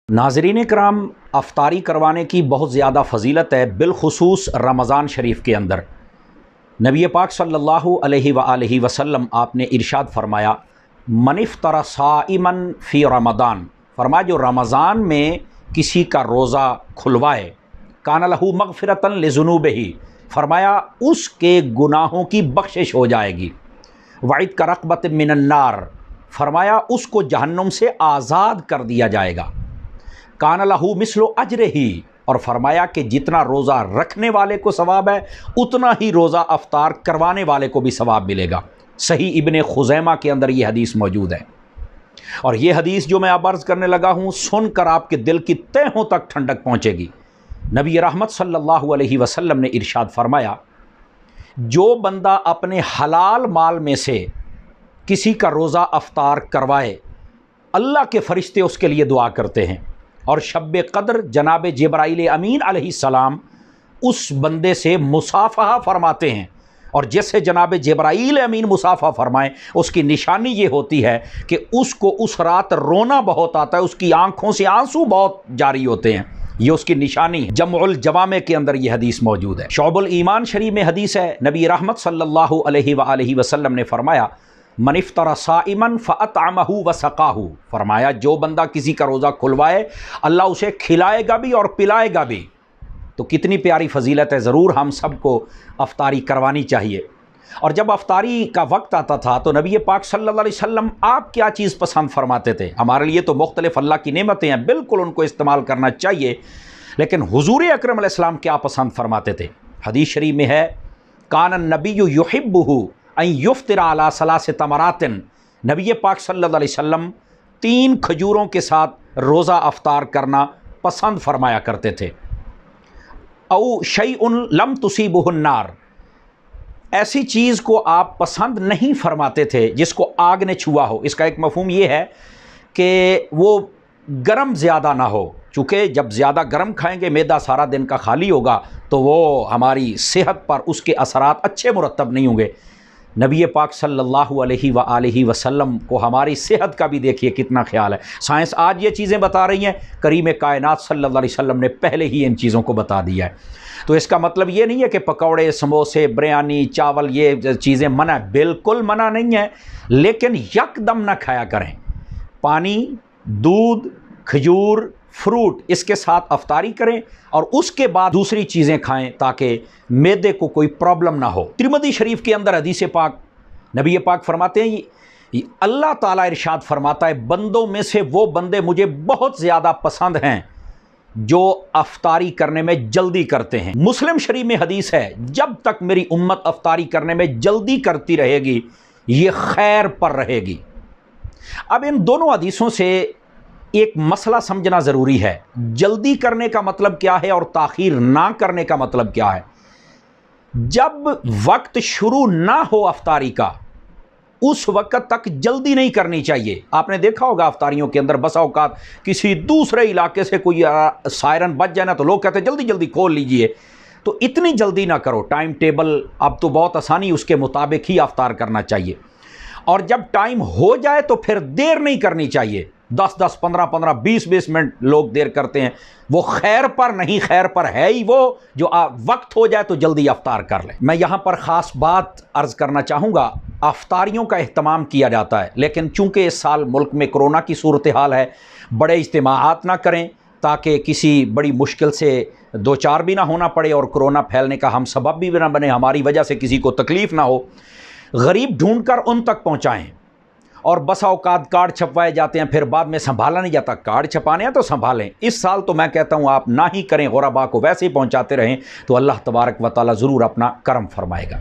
नाज़रीन कराम, अफ्तारी करवाने की बहुत ज़्यादा फ़जीलत है, बिलखुसूस रमज़ान शरीफ के अंदर। नबी पाक सल्लल्लाहु अलैहि वसल्लम आपने इरशाद फरमाया, मन इफ्तरा साइमन फ़ी रमज़ान, फरमाया जो रमज़ान में किसी का रोज़ा खुलवाए, कान लहू मग़फ़िरतन लिज़ुनूबिही, फरमाया उसके गुनाहों की बख्शिश हो जाएगी। वईद का रक़बत मिनन नार, फरमाया उसको जहन्नुम से आज़ाद कर दिया जाएगा। कान लहू मिस्लो अजरही, और फरमाया कि जितना रोज़ा रखने वाले को सवाब है उतना ही रोज़ा अफ्तार करवाने वाले को भी सवाब मिलेगा। सही इब्ने खुज़ैमा के अंदर ये हदीस मौजूद है। और ये हदीस जो मैं अब अर्ज़ करने लगा हूँ, सुनकर आपके दिल की तहों तक ठंडक पहुँचेगी। नबी रहमत सल्लल्लाहु अलैहि वसल्लम ने इरशाद फरमाया, जो बंदा अपने हलाल माल में से किसी का रोज़ा अफ्तार करवाए, अल्लाह के फ़रिश्ते उसके लिए दुआ करते हैं, और शब क़द्र जनाब जिब्राइल अमीन अलैहिस्सलाम उस बंदे से मुसाफ़हा फरमाते हैं। और जैसे जनाब जिब्राइल अमीन मुसाफ़हा फरमाएं, उसकी निशानी ये होती है कि उसको उस रात रोना बहुत आता है, उसकी आँखों से आंसू बहुत जारी होते हैं। ये उसकी निशानी है। जमुल जवामे के अंदर ये हदीस मौजूद है। शोबुल ईमान शरीफ में हदीस है, नबी रहमत सल्लल्लाहु अलैहि वसल्लम ने फरमाया, मन इफ्तरा साइमन फ़अतअमहु व सक़ाहु, फरमाया जो बंदा किसी का रोज़ा खुलवाए, अल्लाह उसे खिलाएगा भी और पिलाएगा भी। तो कितनी प्यारी फजीलत है, ज़रूर हम सबको अफ्तारी करवानी चाहिए। और जब अफ्तारी का वक्त आता था तो नबी पाक सल्लल्लाहु अलैहि वसल्लम आप क्या चीज़ पसंद फरमाते थे? हमारे लिए तो मुख्तलिफ़ अल्लाह की नेमतें हैं, बिल्कुल उनको इस्तेमाल करना चाहिए, लेकिन हुज़ूर अकरम अलैहिस्सलाम क्या पसंद फरमाते थे? हदीस शरीफ में है, कान नबिय्यु युहिब्बुहु अन युफ्तिरा अला सलासे तमरातिन, नबी पाक सल्लल्लाहु अलैहि वसल्लम 3 खजूरों के साथ रोज़ा अफ्तार करना पसंद फरमाया करते थे। औ शैउन लम तुसीबुहुन नार, ऐसी चीज़ को आप पसंद नहीं फरमाते थे जिसको आग ने छुआ हो। इसका एक मफ़हूम ये है कि वो गरम ज़्यादा ना हो, चूँकि जब ज़्यादा गरम खाएंगे मैदा सारा दिन का खाली होगा तो वो हमारी सेहत पर उसके असरात अच्छे मुरतब नहीं होंगे। नबी पाक सल्लल्लाहु अलैहि वसल्लम को हमारी सेहत का भी देखिए कितना ख्याल है। साइंस आज ये चीज़ें बता रही हैं, करीम कायनात सल्लल्लाहु अलैहि वसल्लम ने पहले ही इन चीज़ों को बता दिया है। तो इसका मतलब ये नहीं है कि पकौड़े, समोसे, बिरयानी, चावल ये चीज़ें मना है, बिल्कुल मना नहीं है, लेकिन यकदम ना खाया करें। पानी, दूध, खजूर, फ्रूट, इसके साथ अफ्तारी करें और उसके बाद दूसरी चीज़ें खाएं ताकि मैदे को कोई प्रॉब्लम ना हो। तिरमिज़ी शरीफ के अंदर हदीस पाक, नबी पाक फरमाते हैं, अल्लाह ताला इरशाद फरमाता है, बंदों में से वो बंदे मुझे बहुत ज़्यादा पसंद हैं जो अफ्तारी करने में जल्दी करते हैं। मुस्लिम शरीफ में हदीस है, जब तक मेरी उम्मत अफ्तारी करने में जल्दी करती रहेगी ये खैर पर रहेगी। अब इन दोनों हदीसों से एक मसला समझना ज़रूरी है, जल्दी करने का मतलब क्या है और ताख़ीर ना करने का मतलब क्या है। जब वक्त शुरू ना हो अफ्तारी का, उस वक्त तक जल्दी नहीं करनी चाहिए। आपने देखा होगा अफ्तारियों के अंदर बसा औकात किसी दूसरे इलाके से कोई सायरन बज जाए ना तो लोग कहते हैं जल्दी जल्दी खोल लीजिए। तो इतनी जल्दी ना करो, टाइम टेबल अब तो बहुत आसानी, उसके मुताबिक ही अफ्तार करना चाहिए। और जब टाइम हो जाए तो फिर देर नहीं करनी चाहिए। 10-10, 15-15, 20-20 मिनट लोग देर करते हैं, वो खैर पर नहीं, खैर पर है ही वो जो वक्त हो जाए तो जल्दी अफ्तार कर ले। मैं यहाँ पर ख़ास बात अर्ज़ करना चाहूँगा, अफ्तारियों का एहतमाम किया जाता है, लेकिन चूँकि इस साल मुल्क में कोरोना की सूरत हाल है, बड़े इज्तिमाआत ना करें ताकि किसी बड़ी मुश्किल से दो चार भी ना होना पड़े और कोरोना फैलने का हम सबब भी ना बने, हमारी वजह से किसी को तकलीफ़ ना हो। गरीब ढूंढ कर उन तक पहुँचाएँ। और बसा औकात कार्ड छपवाए जाते हैं, फिर बाद में संभाला नहीं जाता। कार्ड छपाने हैं तो संभालें। इस साल तो मैं कहता हूँ आप ना ही करें, गुरबा को वैसे ही पहुँचाते रहें तो अल्लाह तबारक व तआला ज़रूर अपना करम फरमाएगा।